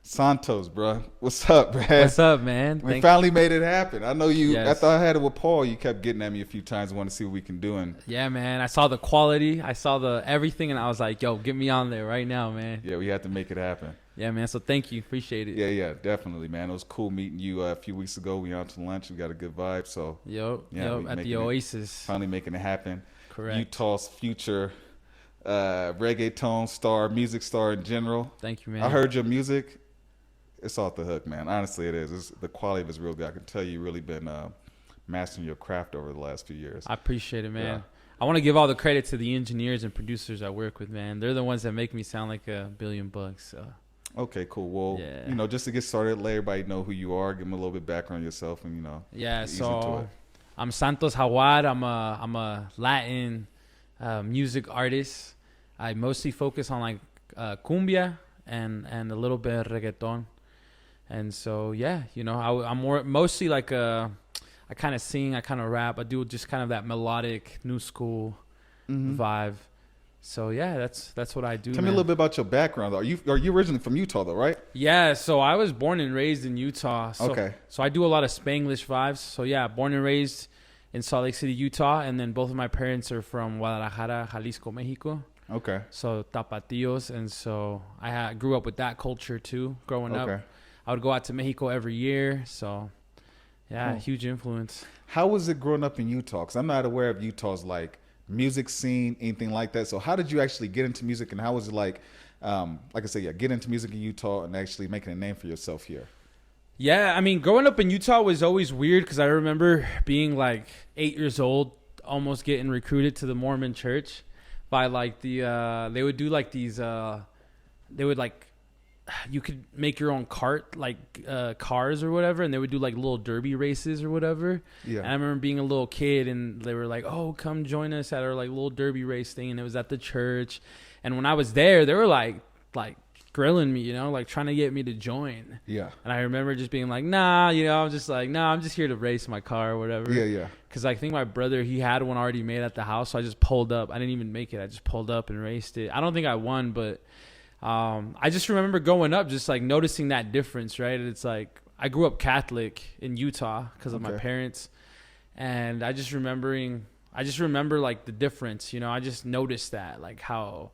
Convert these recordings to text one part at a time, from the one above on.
Santos, bro. What's up, man? What's up, man? We finally made it happen. I know you. Yes. After I had it with Paul, you kept getting at me a few times. Want to see what we can do. And Yeah, man. I saw the quality. I saw the everything, and I was like, "Yo, get me on there right now, man." yeah, we had to make it happen. Yeah, man. So thank you. Appreciate it. Yeah, definitely, man. It was cool meeting you a few weeks ago. We went out to lunch. We got a good vibe. So Yo, at the Oasis. Finally making it happen. Correct. Utah's future reggaeton star, music star in general. Thank you, man. I heard your music. It's off the hook, man. Honestly, it is. The quality of it is real good. I can tell you really been mastering your craft over the last few years. I appreciate it, man. Yeah. I want to give all the credit to the engineers and producers I work with, man. They're the ones that make me sound like $1 billion. So. Okay, cool. Well, Yeah. Just to get started, let everybody know who you are. Give them a little bit background on yourself, and Yeah. ease into So it. I'm Santos Jaguar. I'm a Latin music artist. I mostly focus on like cumbia and a little bit of reggaeton. And so, yeah, I'm more mostly like I kind of sing, I kind of rap. I do just kind of that melodic new school vibe. So, yeah, that's what I do. Tell me a little bit about your background, though. Are you originally from Utah, though, right? Yeah, so I was born and raised in Utah. So, Okay. So I do a lot of Spanglish vibes. So, yeah, born and raised in Salt Lake City, Utah. And then both of my parents are from Guadalajara, Jalisco, Mexico. Okay. So, Tapatíos. And so I grew up with that culture, too, growing up. I would go out to Mexico every year. So, yeah, Cool. huge influence. How was it growing up in Utah? Because I'm not aware of Utah's like music scene, anything like that. So how did you actually get into music, and how was it like I said, get into music in Utah and actually making a name for yourself here? Yeah, I mean, growing up in Utah was always weird because I remember being like 8 years old, almost getting recruited to the Mormon church by like they would do like these, they would like, you could make your own cart, like cars or whatever, and they would do like little derby races or whatever. Yeah. And I remember being a little kid, and they were like, "Oh, come join us at our like little derby race thing," and it was at the church. And when I was there, they were like grilling me, like trying to get me to join. Yeah. And I remember just being like, "Nah," I'm just like, "Nah, I'm just here to race my car or whatever." Yeah. Because I think my brother, he had one already made at the house, so I just pulled up. I didn't even make it. I just pulled up and raced it. I don't think I won, but I just remember going up, just like noticing that difference, right? It's like I grew up Catholic in Utah because of my parents, and I just remember like the difference. I just noticed that, like how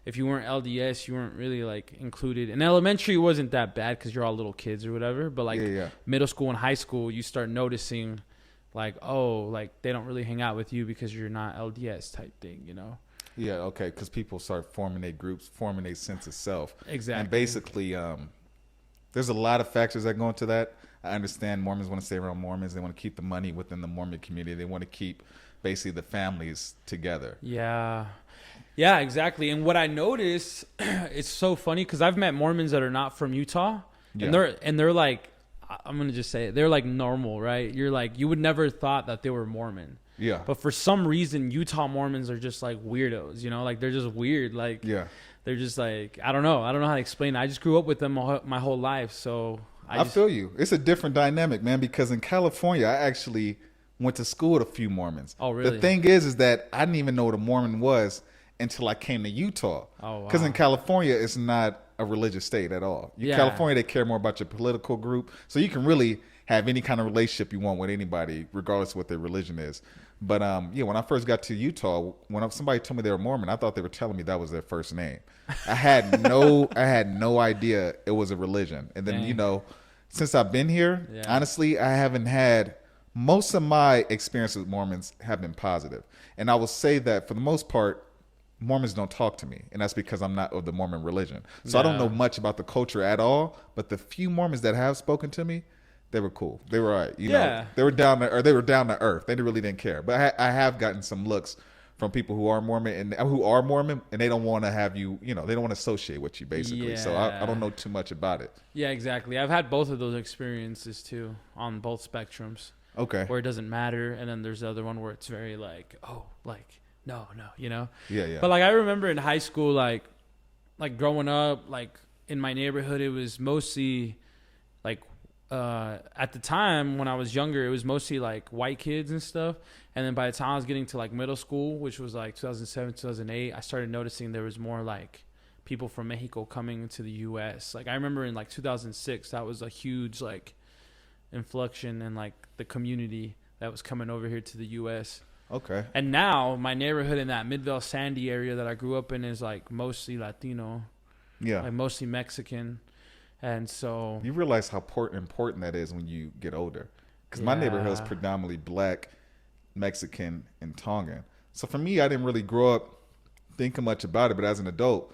if you weren't LDS, you weren't really like included. In elementary, it wasn't that bad because you're all little kids or whatever. But like middle school and high school, you start noticing, like, oh, like they don't really hang out with you because you're not LDS type thing, Yeah, okay, because people start forming their groups, forming their sense of self. Exactly. And basically, there's a lot of factors that go into that. I understand Mormons want to stay around Mormons. They want to keep the money within the Mormon community. They want to keep basically the families together. Yeah, exactly. And what I noticed, it's so funny because I've met Mormons that are not from Utah, and they're like, I'm gonna just say it, they're like normal, right? You're like, you would never thought that they were Mormon. Yeah. But for some reason, Utah Mormons are just like weirdos, like they're just weird. Like, they're just like, I don't know how to explain it. I just grew up with them my whole life. So I feel you. It's a different dynamic, man, because in California, I actually went to school with a few Mormons. Oh, really? The thing is that I didn't even know what a Mormon was until I came to Utah. Oh, wow. Because in California, it's not a religious state at all. In California, they care more about your political group. So you can really have any kind of relationship you want with anybody, regardless of what their religion is. But when I first got to Utah, when somebody told me they were Mormon, I thought they were telling me that was their first name. I had no idea it was a religion. And then since I've been here, honestly, I haven't had, most of my experiences with Mormons have been positive. And I will say that for the most part, Mormons don't talk to me, and that's because I'm not of the Mormon religion. So I don't know much about the culture at all. But the few Mormons that have spoken to me, they were cool. They were all right. They were down to earth. They really didn't care. But I have gotten some looks from people who are Mormon and they don't want to have you. They don't want to associate with you basically. Yeah. So I don't know too much about it. Yeah, exactly. I've had both of those experiences too, on both spectrums. Okay. Where it doesn't matter, and then there's the other one where it's very like, oh, like no, Yeah. But like I remember in high school, like growing up, like in my neighborhood, it was mostly like at the time when I was younger, it was mostly like white kids and stuff. And then by the time I was getting to like middle school, which was like 2007, 2008, I started noticing there was more like people from Mexico coming to the U.S. Like I remember in like 2006, that was a huge like inflection in like the community that was coming over here to the U.S. Okay. And now my neighborhood in that Midvale Sandy area that I grew up in is like mostly Latino, like mostly Mexican. And so you realize how important that is when you get older. Because my neighborhood is predominantly black, Mexican, and Tongan. So for me, I didn't really grow up thinking much about it. But as an adult,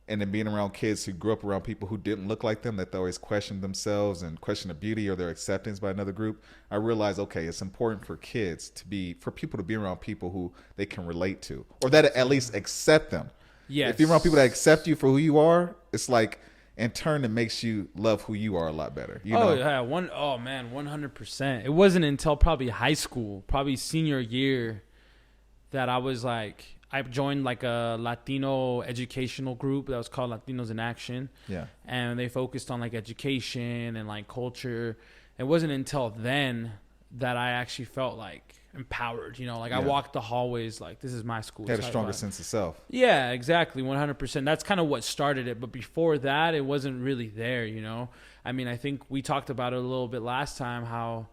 and then being around kids who grew up around people who didn't look like them, that they always questioned themselves and questioned the beauty or their acceptance by another group, I realized, okay, it's important for people to be around people who they can relate to, or that at least accept them. Yes. If you're around people that accept you for who you are, it's like, in turn, it makes you love who you are a lot better. You know? Yeah. 100%. It wasn't until probably high school, probably senior year, that I was like, I joined like a Latino educational group that was called Latinos in Action. Yeah. And they focused on like education and like culture. It wasn't until then that I actually felt like empowered, like I walked the hallways like, this is my school. You had a stronger sense of self. Yeah, exactly. 100%. That's kind of what started it. But before that, it wasn't really there, I mean, I think we talked about it a little bit last time, how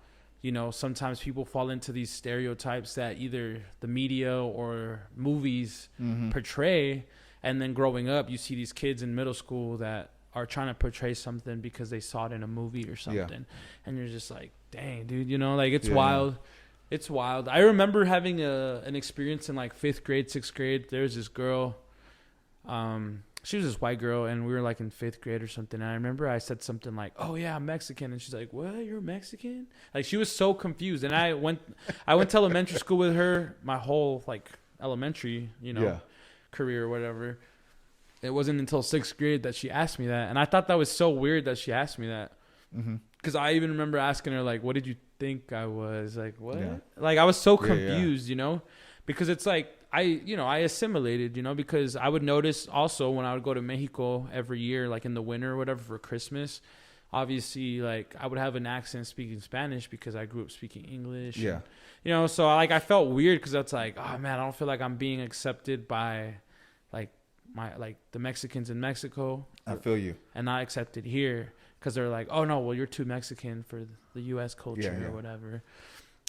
sometimes people fall into these stereotypes that either the media or movies portray. And then growing up, you see these kids in middle school that are trying to portray something because they saw it in a movie or something. Yeah. And you're just like, dang, dude, like it's wild. It's wild. I remember having an experience in like 5th grade, 6th grade. There was this girl. She was this white girl, and we were like in 5th grade or something. And I remember I said something like, "Oh yeah, I'm Mexican," and she's like, "What? You're Mexican?" Like she was so confused. And I went to elementary school with her my whole like elementary, career or whatever. It wasn't until 6th grade that she asked me that, and I thought that was so weird that she asked me that. Because I even remember asking her like, "What did you think I was?" Like, what? Yeah. Like I was so confused, because it's like I assimilated, because I would notice also when I would go to Mexico every year, like in the winter or whatever for Christmas, obviously like I would have an accent speaking Spanish because I grew up speaking English. Yeah. And, so like I felt weird because that's like, oh man, I don't feel like I'm being accepted by like the Mexicans in Mexico. I feel you. And not accepted here because they're like, oh no, well you're too Mexican for the U.S. culture or whatever.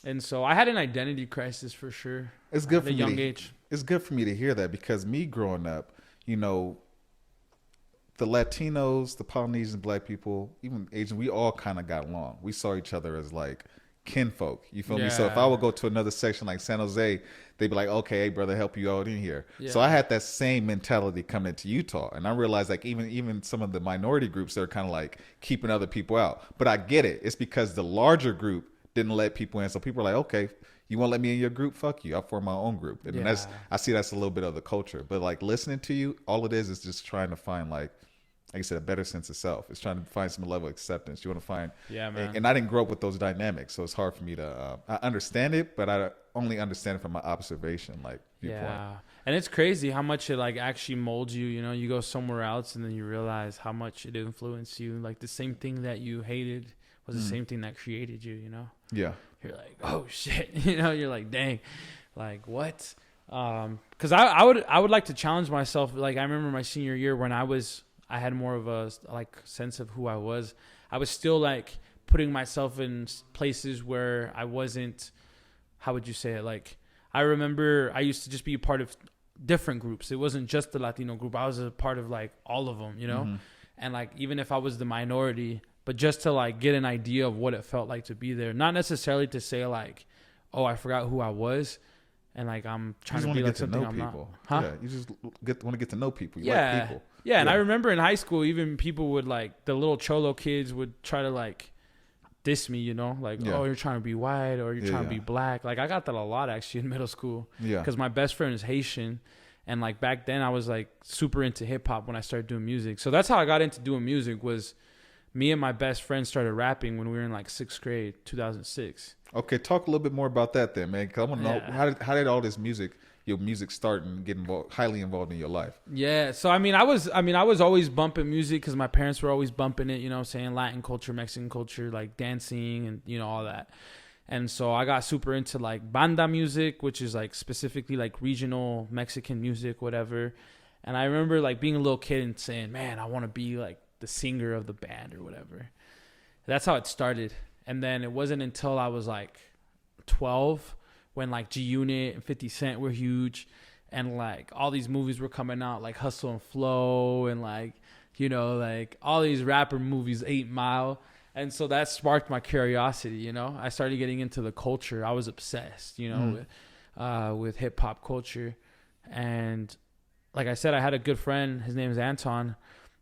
And so I had an identity crisis for sure. It's good at a young age. It's good for me to hear that because me growing up, the Latinos, the Polynesian black people, even Asian, we all kind of got along. We saw each other as like kinfolk. You feel me? So if I would go to another section like San Jose, they'd be like, okay, hey, brother, help you out in here. Yeah. So I had that same mentality coming into Utah. And I realized like even some of the minority groups, they're kind of like keeping other people out. But I get it. It's because the larger group didn't let people in. So people are like, okay, you won't let me in your group? Fuck you. I'll form my own group. And I see that's a little bit of the culture. But like listening to you, all it is just trying to find like I said, a better sense of self. It's trying to find some level of acceptance. You want to find, man. And I didn't grow up with those dynamics, so it's hard for me to. I understand it, but I only understand it from my observation, like viewpoint. Yeah, and it's crazy how much it like actually molds you. You go somewhere else, and then you realize how much it influenced you. Like the same thing that you hated was the same thing that created you. Yeah. You're like, oh shit. You're like, dang, like what? Because I would like to challenge myself. Like I remember my senior year when I had more of a like sense of who I was. I was still like putting myself in places where I wasn't, how would you say it? Like I remember I used to just be a part of different groups. It wasn't just the Latino group. I was a part of like all of them, and like, even if I was the minority, but just to like get an idea of what it felt like to be there. Not necessarily to say like, oh, I forgot who I was. And like, I'm trying to be like something I'm not. Huh? Yeah, you just want to get to know people. You like people. Yeah, and I remember in high school, even people would like, the little cholo kids would try to like diss me, like, oh, you're trying to be white or you're trying to be black. Like I got that a lot actually in middle school. Yeah. Because my best friend is Haitian. And like back then I was like super into hip hop when I started doing music. So that's how I got into doing music. Was me and my best friend started rapping when we were in like 6th grade, 2006. Okay, talk a little bit more about that then, man. Cause I want to know how did all this your music start and get highly involved in your life? Yeah, so I was always bumping music because my parents were always bumping it, saying Latin culture, Mexican culture, like dancing and all that. And so I got super into like banda music, which is like specifically like regional Mexican music, whatever. And I remember like being a little kid and saying, man, I want to be like the singer of the band or whatever. That's how it started. And then it wasn't until I was like 12 when like G-Unit and 50 Cent were huge. And like all these movies were coming out, like Hustle and Flow, and like, you know, like all these rapper movies, 8 Mile. And so that sparked my curiosity, you know. I started getting into the culture. I was obsessed, you know, with hip hop culture. And like I said, I had a good friend. His name is Anton.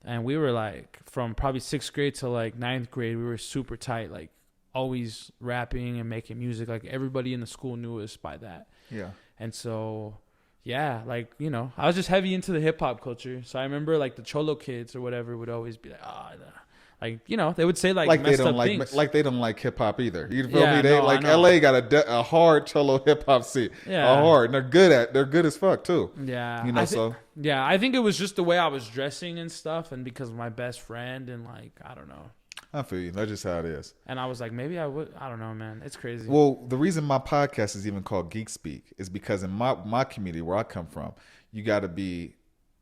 And we were like from probably 6th grade to like 9th grade, we were super tight, like always rapping and making music. Like everybody in the school knew us by that. Yeah. And so, yeah, like, you know, I was just heavy into the hip hop culture. So I remember like the Cholo kids or whatever would always be like, like, you know, they would say like they don't like things. Like they don't like hip hop either. You feel Yeah, me? They no, like I know. LA got a hard Cholo hip hop scene. Yeah. A hard. And they're good as fuck too. Yeah. You know, yeah, I think it was just the way I was dressing and stuff, and because of my best friend, and like, I don't know. I feel you. That's just how it is. And I was like, maybe I would. I don't know, man. It's crazy. Well, the reason my podcast is even called Geek Speak is because in my community where I come from, you got to be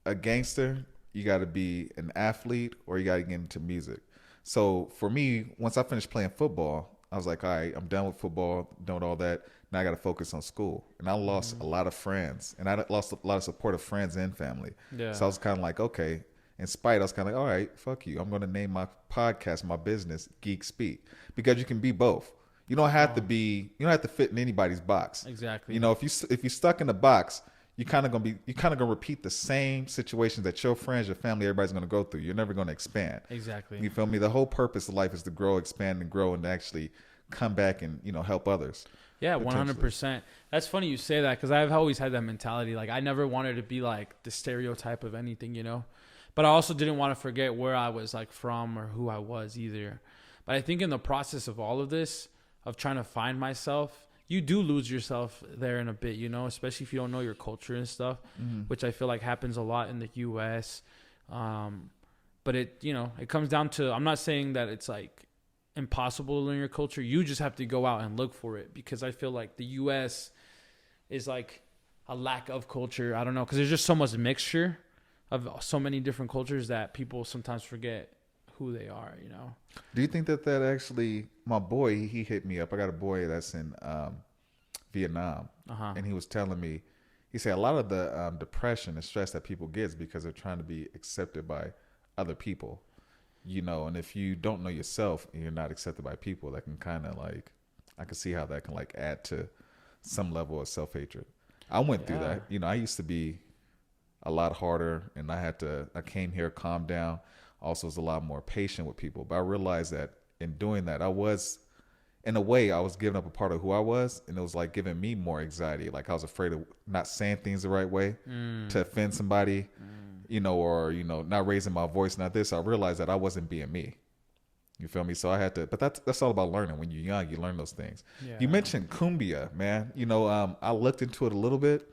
a gangster, you got to be an athlete, or you got to get into music. So for me, once I finished playing football, I was like, all right, I'm done with football, done with all that. Now I got to focus on school. And I lost a lot of friends, and I lost a lot of supportive friends and family. Yeah. So I was kind of like, okay. In spite, I was kind of like, all right, fuck you. I'm going to name my podcast, my business, Geek Speak, because you can be both. You don't have to fit in anybody's box. Exactly. You know, if you're stuck in a box, you're kind of gonna repeat the same situations that your friends, your family, everybody's gonna go through. You're never gonna expand. Exactly. You feel me? The whole purpose of life is to grow, expand, and grow, and actually come back and, you know, help others. Yeah, 100%. That's funny you say that, because I've always had that mentality. Like, I never wanted to be like the stereotype of anything, you know. But I also didn't want to forget where I was like from or who I was either. But I think in the process of all of this, of trying to find myself, you do lose yourself there in a bit, you know, especially if you don't know your culture and stuff, which I feel like happens a lot in the U.S. But it, you know, it comes down to, I'm not saying that it's like impossible to learn your culture. You just have to go out and look for it, because I feel like the U.S. is like a lack of culture. I don't know, because there's just so much mixture of so many different cultures that people sometimes forget who they are, you know. Do you think that actually, my boy, he hit me up. I got a boy that's in Vietnam, and he was telling me, he said a lot of the depression and stress that people get is because they're trying to be accepted by other people, you know. And if you don't know yourself and you're not accepted by people, that can kind of like, I can see how that can like add to some level of self-hatred. I went through that. You know, I used to be a lot harder, and I came here, calm down. Also was a lot more patient with people. But I realized that in doing that, I was, in a way, I was giving up a part of who I was, and it was like giving me more anxiety. Like I was afraid of not saying things the right way to offend somebody, you know, or, you know, not raising my voice, not this. I realized that I wasn't being me. You feel me? So I had to, but that's all about learning. When you're young, you learn those things. Yeah. You mentioned Cumbia, man. You know, I looked into it a little bit,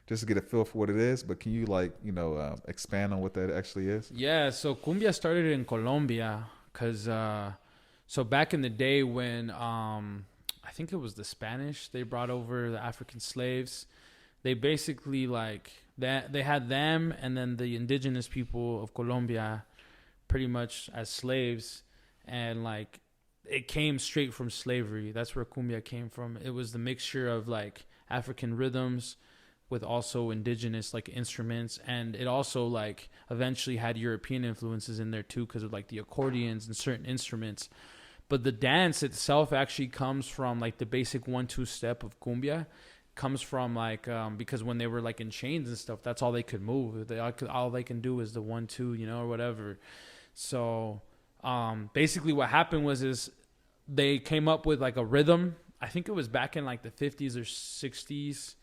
just to get a feel for what it is, but can you like, you know, expand on what that actually is? Yeah, so Cumbia started in Colombia, because so back in the day when I think it was the Spanish, they brought over the African slaves. They basically like that, they had them and then the indigenous people of Colombia pretty much as slaves, and like it came straight from slavery. That's where Cumbia came from. It was the mixture of like African rhythms with also indigenous like instruments, and it also like eventually had European influences in there too, because of like the accordions and certain instruments. But the dance itself actually comes from like the basic 1-2 step of cumbia, comes from like because when they were like in chains and stuff, that's all they could move. All they can do is the 1-2, you know, or whatever. So basically what happened is they came up with like a rhythm. I think it was back in like the 50s or 60s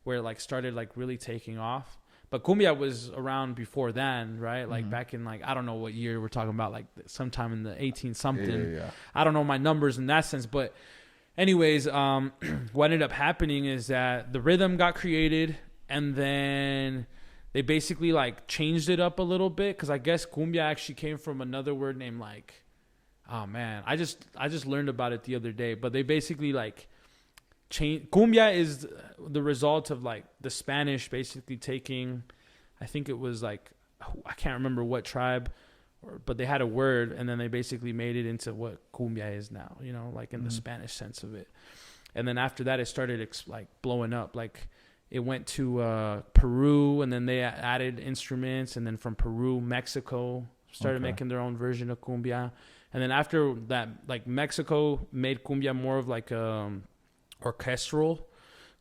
where it like started like really taking off. But cumbia was around before then, right? Like back in like, I don't know what year we're talking about, like sometime in the 18 something. Yeah. I don't know my numbers in that sense, but anyways, what ended up happening is that the rhythm got created, and then they basically like changed it up a little bit, because I guess cumbia actually came from another word named like, oh man, I just learned about it the other day, but they basically like cumbia is the result of like the Spanish basically taking I think it was like, I can't remember what tribe, but they had a word, and then they basically made it into what cumbia is now, you know, like in the Spanish sense of it. And then after that, it started like blowing up. Like it went to Peru, and then they added instruments, and then from Peru, Mexico started making their own version of cumbia. And then after that, like Mexico made cumbia more of like orchestral.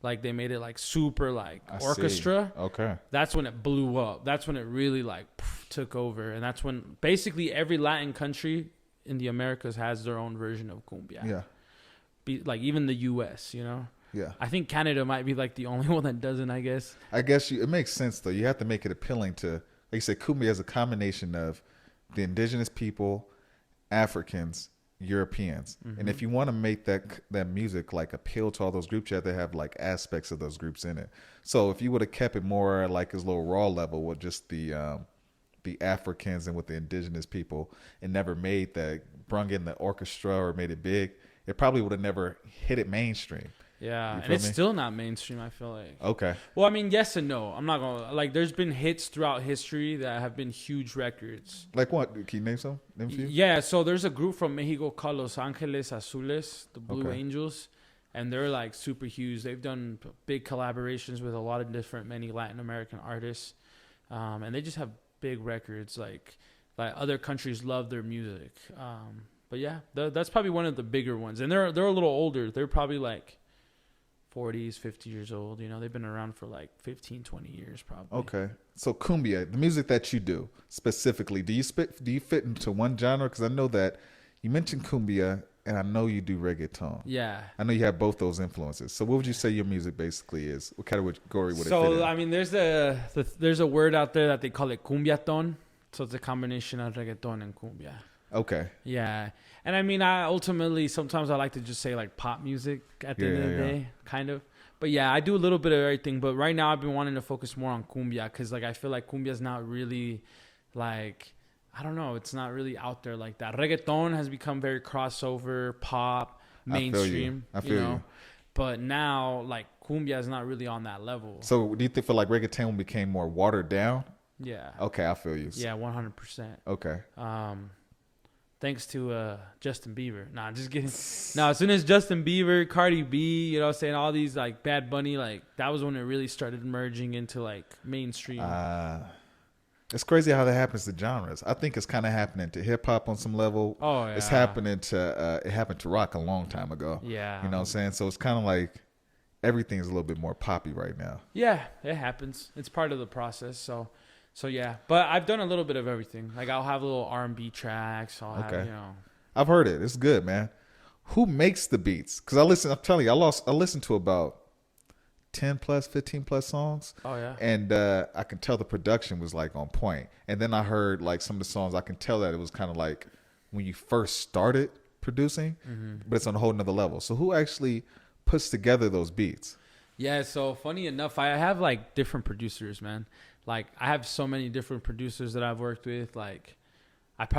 Like they made it like super like orchestra. Okay. That's when it blew up. That's when it really like took over. And that's when basically every Latin country in the Americas has their own version of cumbia. Yeah. Like even the US, you know? Yeah. I think Canada might be like the only one that doesn't, I guess. It makes sense though. You have to make it appealing to, like you said, cumbia is a combination of the indigenous people, Africans, Europeans. And if you want to make that music like appeal to all those groups, you have to have like aspects of those groups in it. So if you would have kept it more like his little raw level with just the Africans and with the indigenous people, and never made brung in the orchestra or made it big, it probably would have never hit it mainstream. Yeah, and it's still not mainstream, I feel like. Okay. Well, I mean, yes and no. I'm not going to... Like, there's been hits throughout history that have been huge records. Like what? Can you name some? Name a few? Yeah, so there's a group from Mexico called Los Angeles Azules, the Blue Angels, and they're, like, super huge. They've done big collaborations with a lot of many Latin American artists, and they just have big records. Like other countries love their music. But, yeah, that's probably one of the bigger ones. And they're a little older. They're probably, like... 40s, 50 years old, you know, they've been around for like 15, 20 years probably. Okay. So cumbia, the music that you do specifically, do you fit into one genre? Because I know that you mentioned cumbia, and I know you do reggaeton. Yeah. I know you have both those influences. So what would you say your music basically is? What category would it fit in? So, I mean, there's a word out there that they call it cumbiaton. So it's a combination of reggaeton and cumbia. Okay. Yeah. And I mean, sometimes I like to just say like pop music at the end of the day, kind of. But yeah, I do a little bit of everything. But right now I've been wanting to focus more on cumbia because like I feel like cumbia is not really like, I don't know, it's not really out there like that. Reggaeton has become very crossover, pop, mainstream. I feel you. But now like cumbia is not really on that level. So do you feel like reggaeton became more watered down? Yeah. Okay, I feel you. Yeah, 100%. Okay. Thanks to Justin Bieber. Nah, just kidding. No, as soon as Justin Bieber, Cardi B, you know, saying all these like Bad Bunny, like that was when it really started merging into like mainstream. It's crazy how that happens to genres. I think it's kind of happening to hip hop on some level. Oh yeah. It's happening to it happened to rock a long time ago. Yeah. You know what I'm saying? So it's kind of like everything's a little bit more poppy right now. Yeah, it happens. It's part of the process. So yeah, but I've done a little bit of everything. Like I'll have little R&B tracks. I'll have, you know. I've heard it. It's good, man. Who makes the beats? Because I'm telling you, I listened to about 10 plus, 15 plus songs. Oh yeah. And I can tell the production was like on point. And then I heard like some of the songs, I can tell that it was kind of like when you first started producing, but it's on a whole nother level. So who actually puts together those beats? Yeah, so funny enough, I have like different producers, man. Like I have so many different producers that I've worked with. Like there's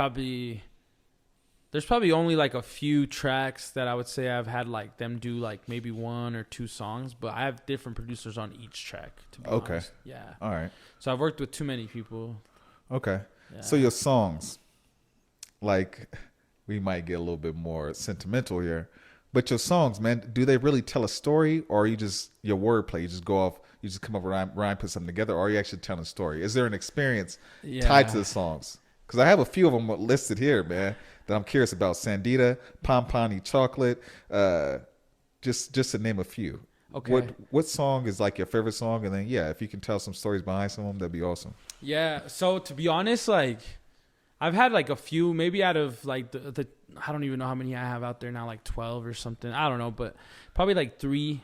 probably only like a few tracks that I would say I've had like them do like maybe 1 or 2 songs, but I have different producers on each track, to be honest. Yeah. All right. So I've worked with too many people. Okay. Yeah. So your songs, like we might get a little bit more sentimental here, but your songs, man, do they really tell a story, or are you just your wordplay? You just go off, you just come up with rhyme, put something together, or are you actually telling a story? Is there an experience tied to the songs? Because I have a few of them listed here, man, that I'm curious about. Sandita, Pompani Chocolate, just to name a few. Okay. What song is like your favorite song? And then, yeah, if you can tell some stories behind some of them, that'd be awesome. Yeah. So to be honest, like I've had like a few, maybe out of like the I don't even know how many I have out there now, like 12 or something. I don't know, but probably like 3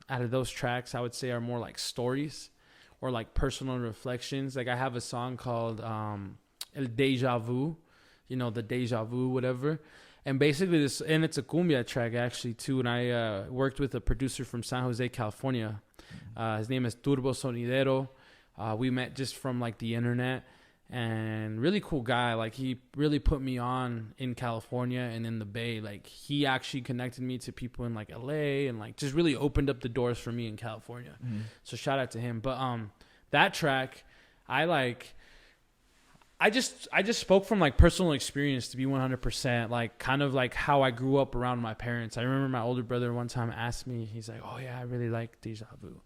out of those tracks I would say are more like stories or like personal reflections. Like I have a song called El Deja Vu, you know, the Deja Vu, whatever. And basically and it's a cumbia track actually too. And I worked with a producer from San Jose, California. His name is Turbo Sonidero. We met just from like the internet, and really cool guy. Like he really put me on in California and in the Bay. Like he actually connected me to people in like LA and like just really opened up the doors for me in California. So shout out to him. But that track, I just spoke from like personal experience, to be 100%, like kind of like how I grew up around my parents. I remember my older brother one time asked me, he's like, "Oh yeah, I really like Deja Vu,"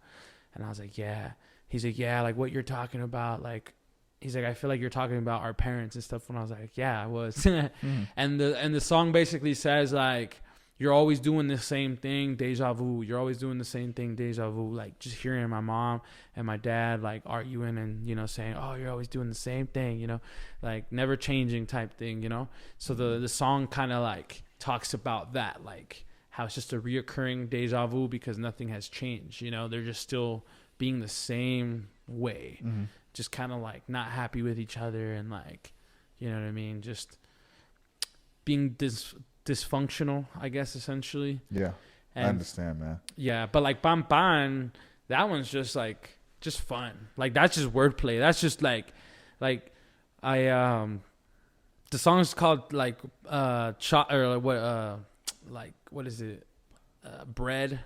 and I was like, "Yeah." He's like, "Yeah, like what you're talking about, like." He's like, "I feel like you're talking about our parents and stuff." When I was like, "Yeah, I was." And the song basically says like, "You're always doing the same thing, deja vu. You're always doing the same thing, deja vu." Like just hearing my mom and my dad like arguing and, you know, saying, "Oh, you're always doing the same thing," you know, like never changing type thing, you know. So the song kind of like talks about that, like how it's just a reoccurring deja vu because nothing has changed. You know, they're just still being the same way. Just kind of like not happy with each other and like, you know what I mean? Just being dysfunctional, I guess, essentially. Yeah. And I understand, man. Yeah. But like Pan Pan, that one's just like, just fun. Like that's just wordplay. That's just like the song is called like, what is it? Bread.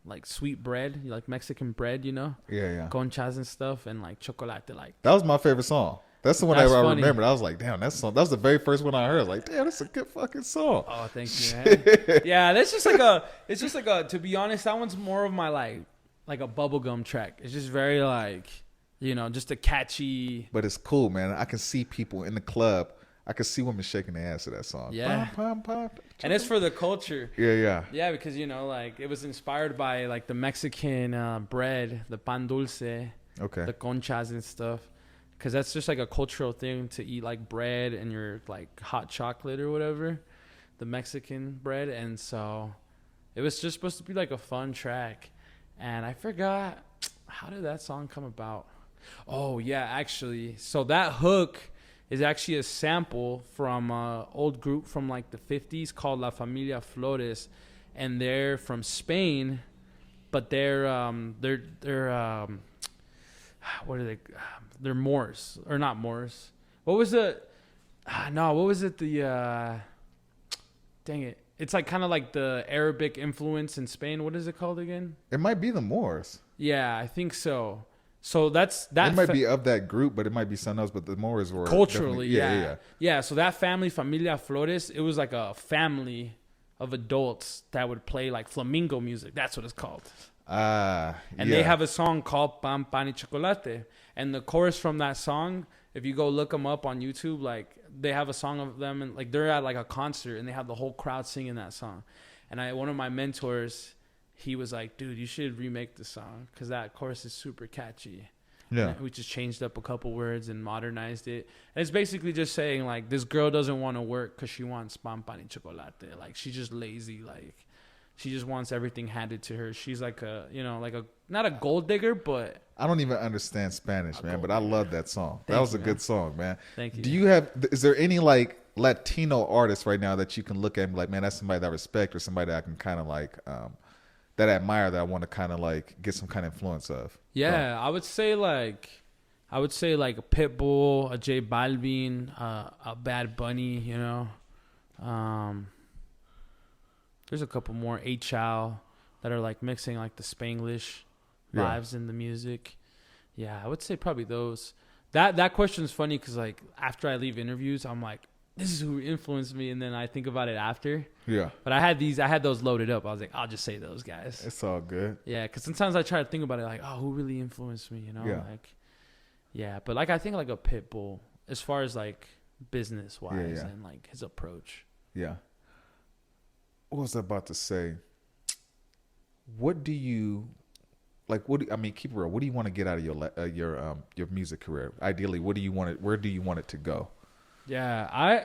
Like sweet bread, like Mexican bread, you know? Yeah. Conchas and stuff, and like chocolate. Like that was my favorite song. That's the one I remembered. I was like, damn, that was the very first one I heard. I was like, damn, that's a good fucking song. Oh, thank you, man. Yeah, that's just like a, to be honest, that one's more of my like a bubblegum track. It's just very like, you know, just a catchy. But it's cool, man. I can see people in the club. I can see women shaking their ass to that song. Yeah. Pom, pom, pom. And it's for the culture. Yeah. Yeah, because, you know, like it was inspired by like the Mexican bread, the pan dulce, the conchas and stuff. Because that's just like a cultural thing to eat like bread and your like hot chocolate or whatever, the Mexican bread. And so it was just supposed to be like a fun track. And I forgot, how did that song come about? Oh, yeah, actually. So that hook is actually a sample from an old group from like the 50s called La Familia Flores, and they're from Spain, but they're what are they? They're Moors, or not Moors. What was it? What was it? Dang it! It's like kind of like the Arabic influence in Spain. What is it called again? It might be the Moors. Yeah, I think so. So that it might be of that group, but it might be something else. But the Moors were culturally, yeah. So that family, Familia Flores, it was like a family of adults that would play like flamenco music. That's what it's called. And they have a song called Pan Pan y Chocolate, and the chorus from that song, if you go look them up on YouTube, like they have a song of them, and like they're at like a concert, and they have the whole crowd singing that song. And one of my mentors, he was like, "Dude, you should remake the song because that chorus is super catchy." Yeah. And we just changed up a couple words and modernized it. And it's basically just saying like, this girl doesn't want to work because she wants pan pan y chocolate. Like she's just lazy. Like she just wants everything handed to her. She's like not a gold digger, but I don't even understand Spanish, man. But I love that song. That was a good song, man. Thank you. Is there any like Latino artists right now that you can look at and be like, man, that's somebody that I respect or somebody that I can kind of like that I admire, that I want to kind of like get some kind of influence of? Yeah, I would say like a Pitbull, a J Balvin, a Bad Bunny, you know. There's a couple more, A-Chow, that are like mixing like the Spanglish vibes in the music. Yeah, I would say probably those. That question is funny because like after I leave interviews, I'm like, this is who influenced me, and then I think about it after. Yeah. But I had those loaded up. I was like, I'll just say those guys. It's all good. Yeah, because sometimes I try to think about it like, oh, who really influenced me, you know? Yeah. Like, yeah, but like I think like a Pitbull as far as like business wise and like his approach. Yeah. What was I about to say? What do you like? Keep it real. What do you want to get out of your music career? Ideally, what do you want it? Where do you want it to go? Yeah, I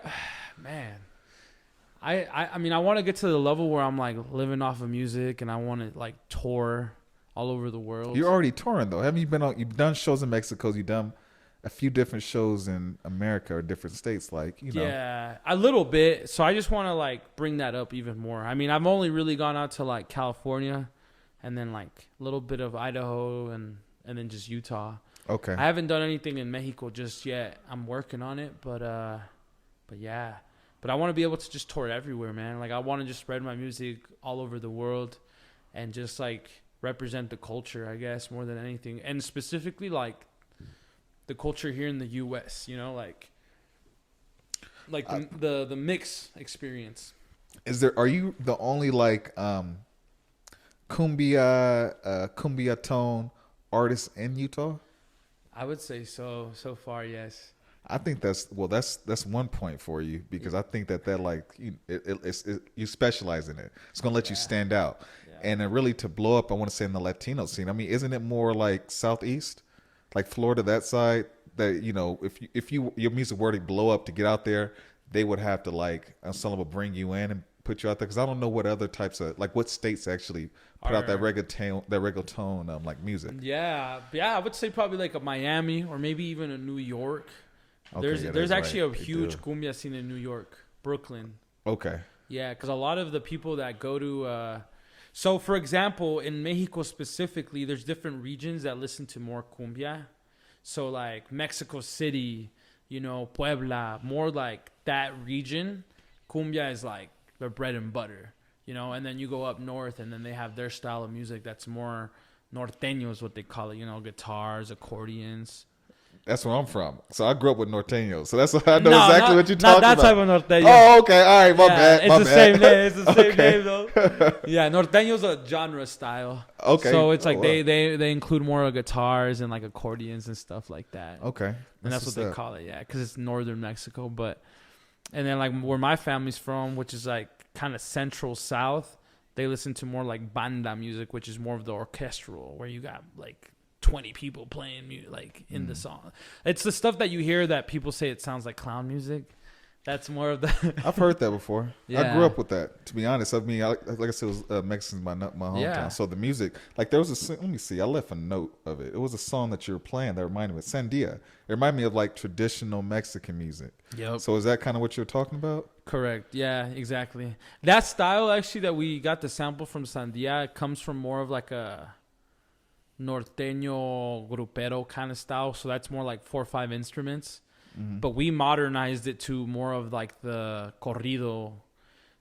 want to get to the level where I'm like living off of music, and I want to like tour all over the world. You're already touring though. Haven't you been you've done shows in Mexico, you've done a few different shows in America or different states, like, you know. Yeah, a little bit. So I just want to like bring that up even more. I mean, I've only really gone out to like California and then like a little bit of Idaho and then just Utah. Okay. I haven't done anything in Mexico just yet. I'm working on it, but yeah. But I want to be able to just tour everywhere, man. Like I want to just spread my music all over the world and just like represent the culture, I guess, more than anything. And specifically like the culture here in the U.S. You know, like the mix experience. Are you the only like cumbia tone artist in Utah? I would say so far, yes. I think that's 1 point for you, because I think that like you specialize in it. It's gonna let you stand out, and then really to blow up. I want to say in the Latino scene. I mean, isn't it more like Southeast, like Florida, that side? That if your music were to blow up to get out there, they would have to like someone would bring you in and put you out there, because I don't know what other types of like what states actually put out that reggaeton like music. Yeah, I would say probably like a Miami or maybe even a New York. There's actually a huge cumbia scene in New York, Brooklyn. Okay. Yeah, because a lot of the people that go to so for example, in Mexico specifically, there's different regions that listen to more cumbia. So like Mexico City, Puebla, more like that region, cumbia is like their bread and butter, and then you go up north and then they have their style of music that's more norteño is what they call it, guitars, accordions. That's where I'm from. So I grew up with norteños. So that's what I know exactly what you're talking about. Not that type of norteño. Oh, okay. All right. My bad. It's the same name. It's the same name though. Yeah, norteño's a genre style. Okay. So it's like they include more guitars and like accordions and stuff like that. Okay. And that's what they call it. Yeah, because it's northern Mexico. And then like where my family's from, which is like kind of central south, they listen to more like banda music, which is more of the orchestral, where you got like 20 people playing like in the song. It's the stuff that you hear that people say it sounds like clown music. That's more of the I've heard that before. Yeah. I grew up with that, to be honest. I mean, like I said, it was Mexican's my hometown. Yeah. So the music, like there was let me see, I left a note of it. It was a song that you were playing that reminded me of Sandia. It reminded me of like traditional Mexican music. Yep. So is that kind of what you're talking about? Correct. Yeah, exactly. That style actually that we got the sample from Sandia comes from more of like a norteño grupero kind of style. So that's more like 4 or 5 instruments. Mm-hmm. But we modernized it to more of like the corrido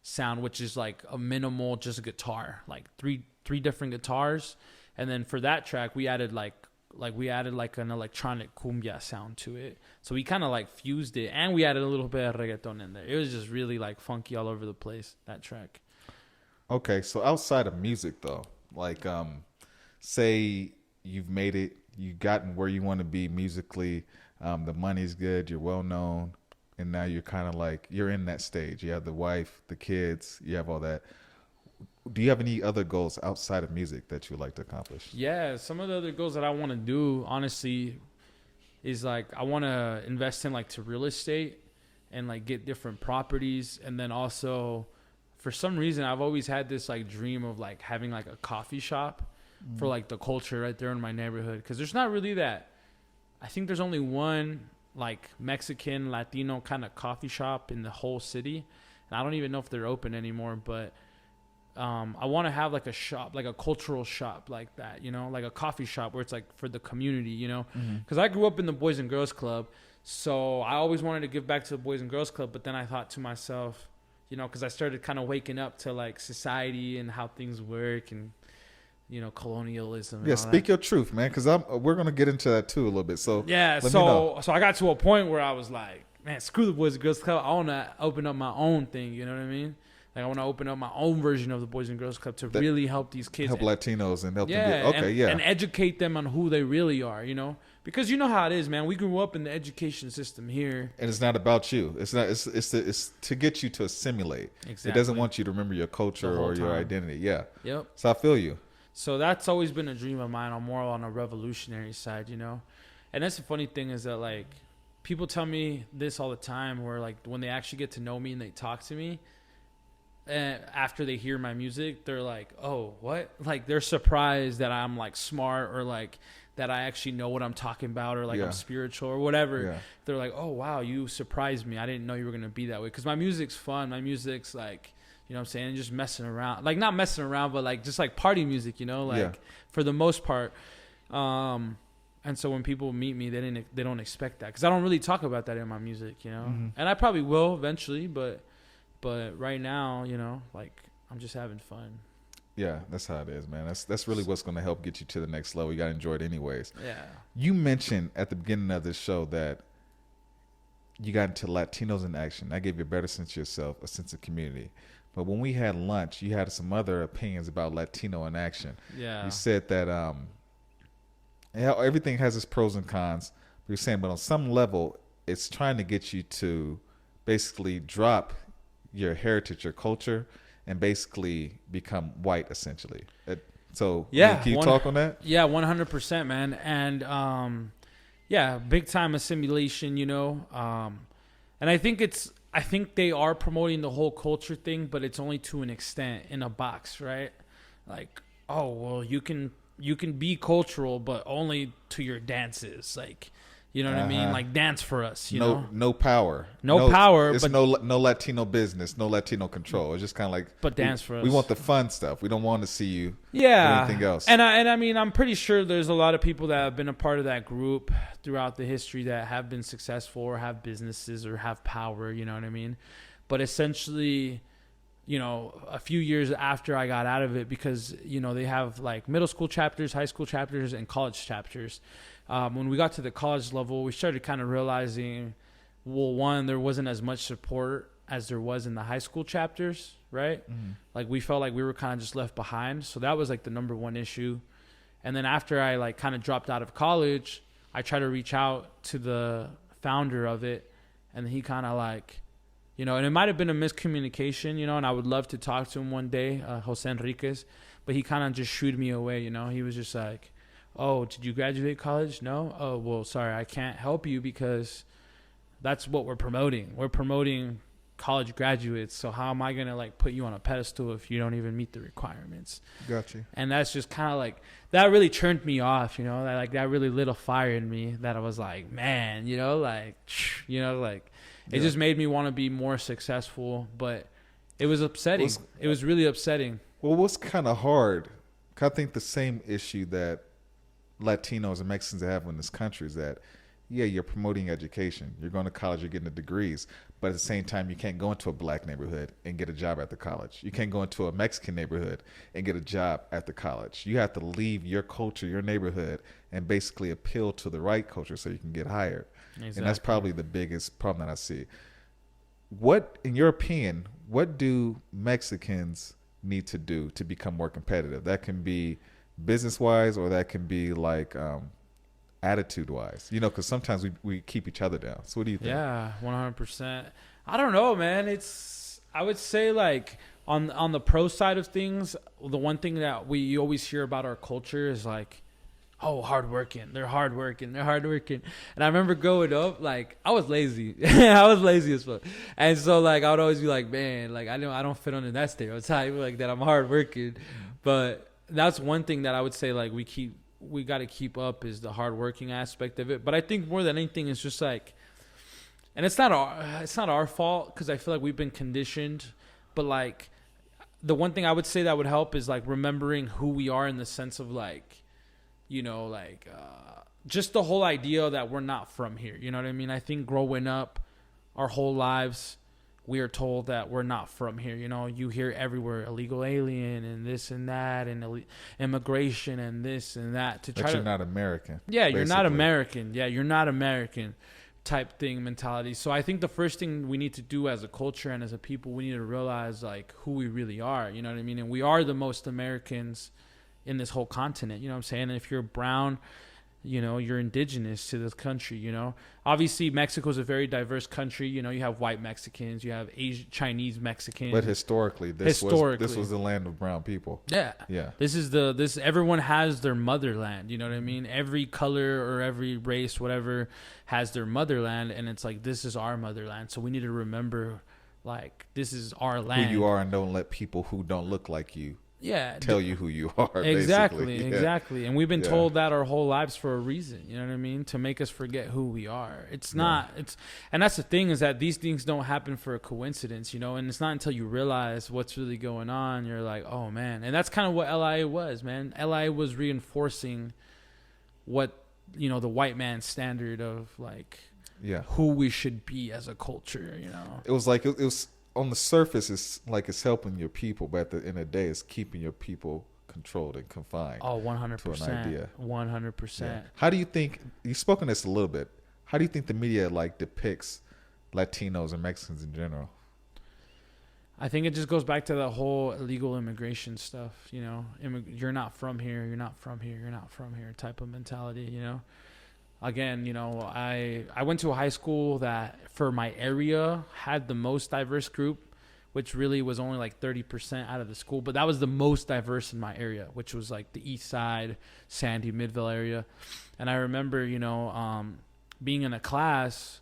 sound, which is like a minimal, just a guitar, like three different guitars. And then for that track, we added like an electronic cumbia sound to it. So we kind of like fused it, and we added a little bit of reggaeton in there. It was just really like funky all over the place, that track. Okay, so outside of music though, like say you've made it, you've gotten where you want to be musically, the money's good, you're well known, and now you're kind of like, you're in that stage. You have the wife, the kids, you have all that. Do you have any other goals outside of music that you would like to accomplish? Yeah, some of the other goals that I want to do, honestly, is like I want to invest in like to real estate and like get different properties. And then also, for some reason, I've always had this like dream of like having like a coffee shop for like the culture right there in my neighborhood. Because there's not really that. I think there's only one like Mexican, Latino kind of coffee shop in the whole city. And I don't even know if they're open anymore, but I want to have like a shop, like a cultural shop like that, like a coffee shop where it's like for the community, because I grew up in the Boys and Girls Club. So I always wanted to give back to the Boys and Girls Club. But then I thought to myself, because I started kind of waking up to like society and how things work and, colonialism. Yeah, speak your truth, man, because we're going to get into that too a little bit. So yeah, so I got to a point where I was like, man, screw the Boys and Girls Club. I want to open up my own thing, you know what I mean? Like I want to open up my own version of the Boys and Girls Club to really help these kids. Help Latinos and help them get, and educate them on who they really are, Because you know how it is, man. We grew up in the education system here. And it's not about you. It's not. It's to get you to assimilate. Exactly. It doesn't want you to remember your culture or your identity. Yeah. Yep. So I feel you. So that's always been a dream of mine. I'm more on a revolutionary side, And that's the funny thing is that, like, people tell me this all the time where, like, when they actually get to know me and they talk to me, and after they hear my music, they're like, oh, what? Like, they're surprised that I'm, like, smart or, like, that I actually know what I'm talking about or, like, I'm spiritual or whatever. Yeah. They're like, oh, wow, you surprised me. I didn't know you were going to be that way. Because my music's fun. My music's, like, you know what I'm saying? Just messing around. Like, not messing around, but, like, just, like, party music, for the most part. And so when people meet me, they don't expect that. Because I don't really talk about that in my music, Mm-hmm. And I probably will eventually, but right now, like, I'm just having fun. Yeah, that's how it is, man. That's really what's going to help get you to the next level. You got to enjoy it anyways. Yeah. You mentioned at the beginning of this show that you got into Latinos in action. That gave you a better sense of yourself, a sense of community. But when we had lunch, you had some other opinions about Latino in action. Yeah. You said that everything has its pros and cons. You're saying, but on some level, it's trying to get you to basically drop your heritage, your culture, and basically become white, essentially. So, yeah, can you talk on that? Yeah, 100%, man. And yeah, big time assimilation, you know. And I think they are promoting the whole culture thing, but it's only to an extent, in a box, right? Like, oh, well, you can be cultural, but only to your dances, like. You know what I mean? Like, dance for us, you know? No power. No power. It's no Latino business, no Latino control. It's just kind of like... But dance for us. We want the fun stuff. We don't want to see you do anything else. And I mean, I'm pretty sure there's a lot of people that have been a part of that group throughout the history that have been successful or have businesses or have power, you know what I mean? But essentially... You know, a few years after I got out of it, because, you know, they have like middle school chapters, high school chapters, and college chapters. When we got to the college level, we started kind of realizing, well, one, there wasn't as much support as there was in the high school chapters, right? Mm-hmm. Like, we felt like we were kind of just left behind. So that was like the number one issue. And then after I like kind of dropped out of college, I tried to reach out to the founder of it, and he kind of like... You know, and it might have been a miscommunication, you know, and I would love to talk to him one day, Jose Enriquez, but he kind of just shooed me away, you know. He was just like, oh, did you graduate college? No? Oh, well, sorry, I can't help you because that's what we're promoting. We're promoting college graduates, so how am I going to, like, put you on a pedestal if you don't even meet the requirements? Gotcha. And that's just kind of like, that really turned me off, you know, that really lit a fire in me that I was like, man, you know, like, it just made me want to be more successful, but it was upsetting. It was really upsetting. Well, what's kind of hard, I think the same issue that Latinos and Mexicans have in this country is that, yeah, you're promoting education. You're going to college, you're getting the degrees. But at the same time, you can't go into a black neighborhood and get a job at the college. You can't go into a Mexican neighborhood and get a job at the college. You have to leave your culture, your neighborhood, and basically appeal to the right culture so you can get hired. Exactly. And that's probably the biggest problem that I see. What, in your opinion, what do Mexicans need to do to become more competitive? That can be business-wise, or that can be like attitude-wise. You know, because sometimes we keep each other down. So what do you think? Yeah, 100%. I don't know, man. I would say, like, on the pro side of things, the one thing that we always hear about our culture is like, oh, hardworking. They're hardworking. And I remember growing up, like, I was lazy. I was lazy as fuck. And so, like, I would always be like, man, like, I don't fit under that stereotype, like, that I'm hardworking. But that's one thing that I would say, like, we got to keep up is the hardworking aspect of it. But I think more than anything, it's just like, and it's not our fault, because I feel like we've been conditioned. But, like, the one thing I would say that would help is, like, remembering who we are in the sense of, like, you know, like, just the whole idea that we're not from here. You know what I mean? I think growing up our whole lives, we are told that we're not from here. You know, you hear everywhere illegal alien and this and that and immigration and this and that. But you're not American. Yeah, basically. You're not American. Yeah, you're not American type thing mentality. So I think the first thing we need to do as a culture and as a people, we need to realize, like, who we really are. You know what I mean? And we are the most Americans in this whole continent, you know what I'm saying? And if you're brown, you know, you're indigenous to this country, you know. Obviously, Mexico is a very diverse country. You know, you have white Mexicans, you have Asian, Chinese Mexicans. But historically, this was the land of brown people. Yeah. Yeah. Everyone has their motherland, you know what I mean? Every color or every race, whatever, has their motherland. And it's like, this is our motherland. So we need to remember, like, this is our land. Who you are, and don't let people who don't look like you tell you who you are. Exactly. And we've been told that our whole lives for a reason, you know what I mean? To make us forget who we are. And that's the thing, is that these things don't happen for a coincidence, you know, and it's not until you realize what's really going on, you're like, oh man. And that's kind of what LIA was, man. LIA was reinforcing what, you know, the white man's standard of, like, who we should be as a culture, you know. It was like, it was on the surface, it's like it's helping your people, but at the end of the day, it's keeping your people controlled and confined. Oh, to an idea. 100%. Yeah. How do you think, you've spoken this a little bit, how do you think the media like depicts Latinos and Mexicans in general? I think it just goes back to the whole illegal immigration stuff, you know, you're not from here, you're not from here, you're not from here type of mentality, you know. Again, you know, I went to a high school that for my area had the most diverse group, which really was only like 30% out of the school, but that was the most diverse in my area, which was like the East Side, Sandy, Midville area. And I remember, you know, being in a class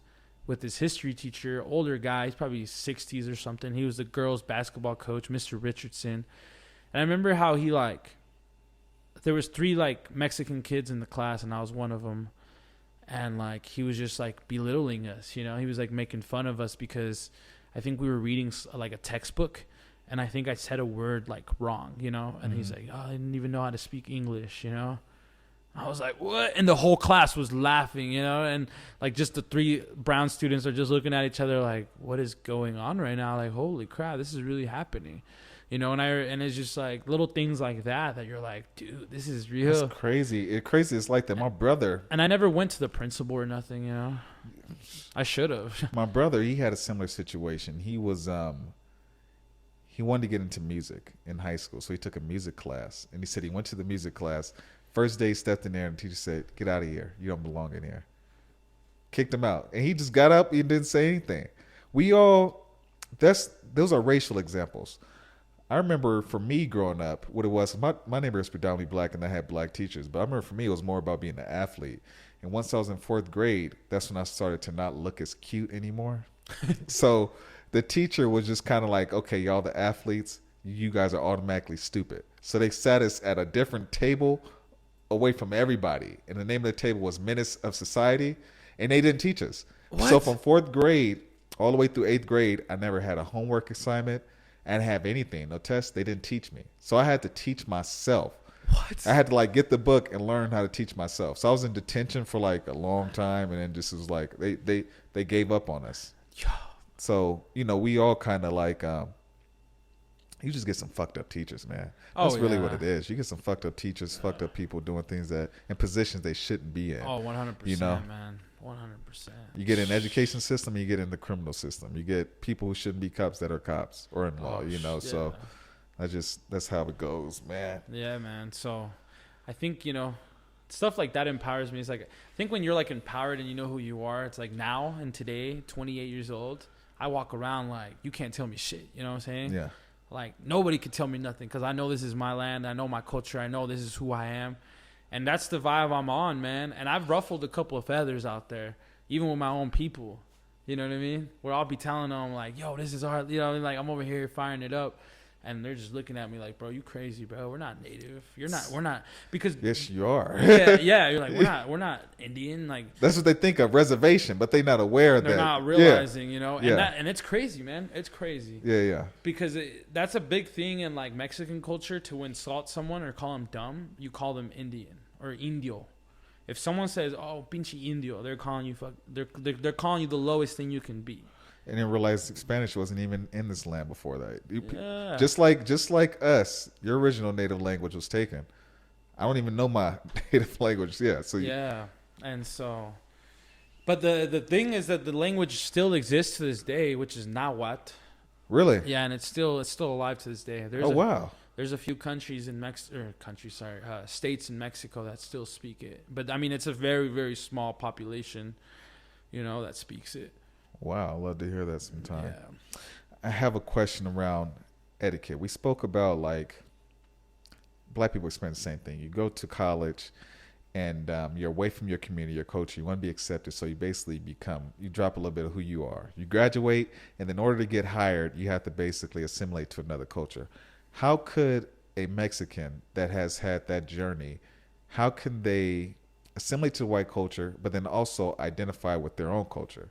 with this history teacher, older guy, he's probably 60s or something. He was the girls' basketball coach, Mr. Richardson. And I remember how he there was 3 like Mexican kids in the class, and I was one of them. And like he was just like belittling us, you know. He was like making fun of us because I think we were reading like a textbook, and I think I said a word like wrong, you know. And he's like, "Oh, I didn't even know how to speak English," you know. I was like, what? And the whole class was laughing, you know, and like just the 3 brown students are just looking at each other like, what is going on right now? Like, holy crap, this is really happening, you know. And it's just like little things like that you're like, dude, this is real. It's crazy. It's like that. My brother. And I never went to the principal or nothing, you know. I should have. My brother, he had a similar situation. He was, he wanted to get into music in high school, so he took a music class. And he said he went to the music class. First day he stepped in there, and the teacher said, "Get out of here. You don't belong in here." Kicked him out. And he just got up and didn't say anything. Those are racial examples. I remember for me growing up, what it was, my neighborhood was predominantly black, and I had black teachers. But I remember for me, it was more about being an athlete. And once I was in 4th grade, that's when I started to not look as cute anymore. So the teacher was just kind of like, okay, y'all the athletes, you guys are automatically stupid. So they sat us at a different table away from everybody. And the name of the table was Menace of Society. And they didn't teach us. What? So from 4th grade all the way through 8th grade, I never had a homework assignment. I didn't have anything, no tests. They didn't teach me. So I had to teach myself. What? I had to like get the book and learn how to teach myself. So I was in detention for like a long time, and then just was like they gave up on us. Yo. So, you know, we all kind of like you just get some fucked up teachers, man. That's really what it is. You get some fucked up teachers, fucked up people doing things that in positions they shouldn't be in. Oh, 100%, you know? Man. 100%. You get in the education system, and you get in the criminal system. You get people who shouldn't be cops that are cops or in law, you know. Yeah. So that's how it goes, man. Yeah, man. So I think, you know, stuff like that empowers me. It's like, I think when you're like empowered and you know who you are, it's like now and today, 28 years old, I walk around like, you can't tell me shit. You know what I'm saying? Yeah. Like nobody could tell me nothing because I know this is my land. I know my culture. I know this is who I am. And that's the vibe I'm on, man. And I've ruffled a couple of feathers out there, even with my own people. You know what I mean? Where I'll be telling them like, yo, this is our, you know, like I'm over here firing it up. And they're just looking at me like, bro, you crazy, bro. We're not native. We're not, because. Yes, you are. yeah. You're like, we're not Indian. Like. That's what they think of, reservation, but they're not aware of that. They're not realizing, you know, and it's crazy, man. It's crazy. Yeah. Because that's a big thing in like Mexican culture to insult someone or call them dumb. You call them Indian or Indio. If someone says, "Oh, pinche Indio," they're calling you they're calling you the lowest thing you can be. And then realized Spanish wasn't even in this land before that. Just like us, your original native language was taken. I don't even know my native language. Yeah. So and so, but the thing is that the language still exists to this day, which is Nahuatl. Really? Yeah, and it's still alive to this day. Wow. There's a few countries in states in Mexico that still speak it. But I mean, it's a very, very small population, you know, that speaks it. Wow, I'd love to hear that sometime. Yeah. I have a question around etiquette. We spoke about like black people experience the same thing. You go to college and you're away from your community, your culture. You want to be accepted, so you basically you drop a little bit of who you are. You graduate, and in order to get hired, you have to basically assimilate to another culture. How could a Mexican that has had that journey, how can they assimilate to white culture, but then also identify with their own culture?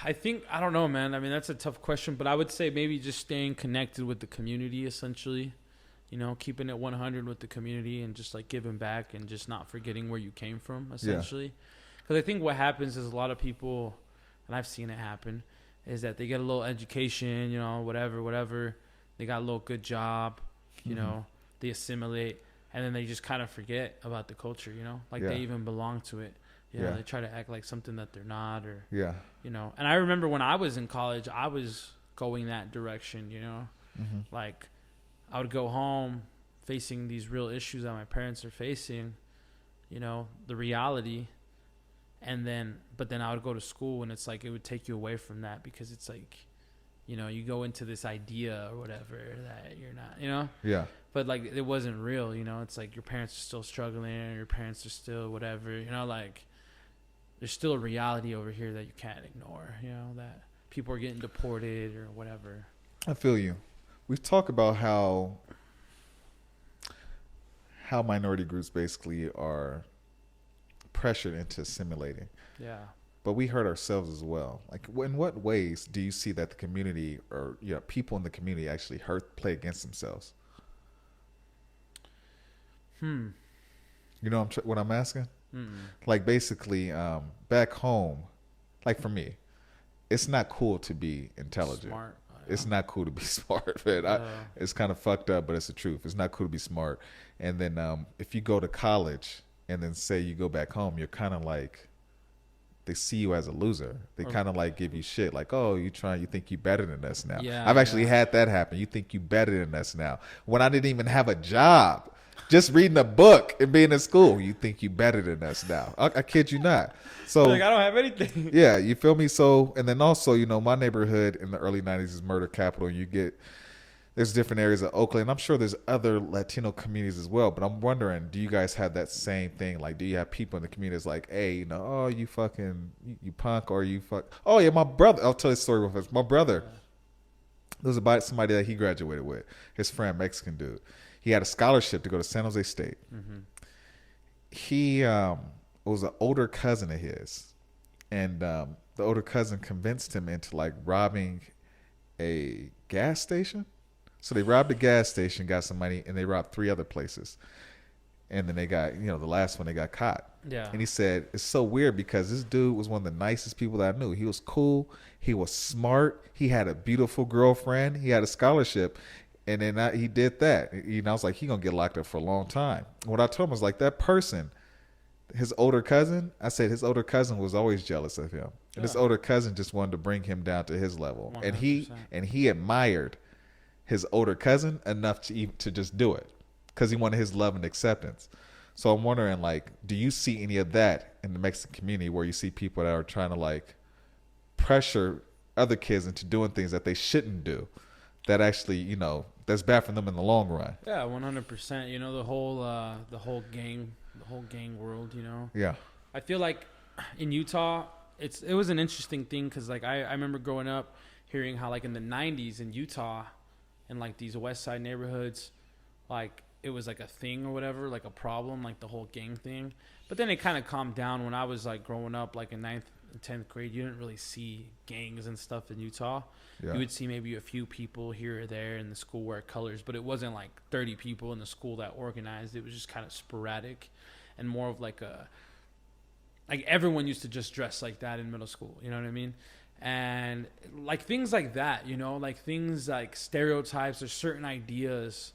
I don't know, man. I mean, that's a tough question, but I would say maybe just staying connected with the community, essentially. You know, keeping it 100 with the community and just like giving back and just not forgetting where you came from, essentially. Because I think what happens is a lot of people, and I've seen it happen, is that they get a little education, whatever. They got a little good job, they assimilate, and then they just kind of forget about the culture, they even belong to it. They try to act like something that they're not, or And I remember when I was in college, I was going that direction, like I would go home facing these real issues that my parents are facing, the reality. But then I would go to school, and it's like it would take you away from that, because it's like, you go into this idea or whatever that you're not, Yeah. But like it wasn't real, it's like your parents are still struggling, or your parents are still whatever, like there's still a reality over here that you can't ignore, that people are getting deported or whatever. I feel you. We've talked about how minority groups basically are pressured into assimilating. Yeah. But we hurt ourselves as well. Like, in what ways do you see that the community, or people in the community, actually play against themselves? You know what I'm asking? Like, basically, back home, like for me, it's not cool to be intelligent. Smart. It's not cool to be smart, man. It's kind of fucked up, but it's the truth. It's not cool to be smart. And then if you go to college and then say you go back home, you're kind of like, they see you as a loser. They kind of like give you shit, like, oh, you think you better than us now. I've actually had that happen. You think you better than us now. When I didn't even have a job, just reading a book and being in school, you think you better than us now. I kid you not. So like, I don't have anything. Yeah, you feel me? So, and then also, my neighborhood in the early 90s is murder capital. There's different areas of Oakland. I'm sure there's other Latino communities as well, but I'm wondering, do you guys have that same thing? Like, do you have people in the community that's like, hey, oh, you fucking, you punk, or you fuck. Oh, yeah, my brother. I'll tell you a story with us. My brother, there was about somebody that he graduated with, his friend, Mexican dude. He had a scholarship to go to San Jose State. He was an older cousin of his, and the older cousin convinced him into like robbing a gas station. So they robbed a gas station, got some money, and they robbed 3 other places. And then they got, the last one they got caught. Yeah. And he said, it's so weird because this dude was one of the nicest people that I knew. He was cool. He was smart. He had a beautiful girlfriend. He had a scholarship. And then he did that. I was like, he going to get locked up for a long time. What I told him was like, that person, his older cousin, I said his older cousin was always jealous of him. And his older cousin just wanted to bring him down to his level. 100%. And he admired his older cousin enough to just do it because he wanted his love and acceptance. So I'm wondering, like, do you see any of that in the Mexican community where you see people that are trying to like pressure other kids into doing things that they shouldn't do, that actually, that's bad for them in the long run? Yeah, 100%. The whole gang world. Yeah. I feel like in Utah, it was an interesting thing because like I remember growing up hearing how like in the 90s in Utah, in like these West Side neighborhoods, like it was like a thing or whatever, like a problem, like the whole gang thing. But then it kind of calmed down when I was like growing up, like in 9th and 10th grade. You didn't really see gangs and stuff in Utah. Yeah. You would see maybe a few people here or there in the school wear colors, but it wasn't like 30 people in the school that organized. It was just kind of sporadic and more of like everyone used to just dress like that in middle school. You know what I mean? And like things like that, like things like stereotypes or certain ideas,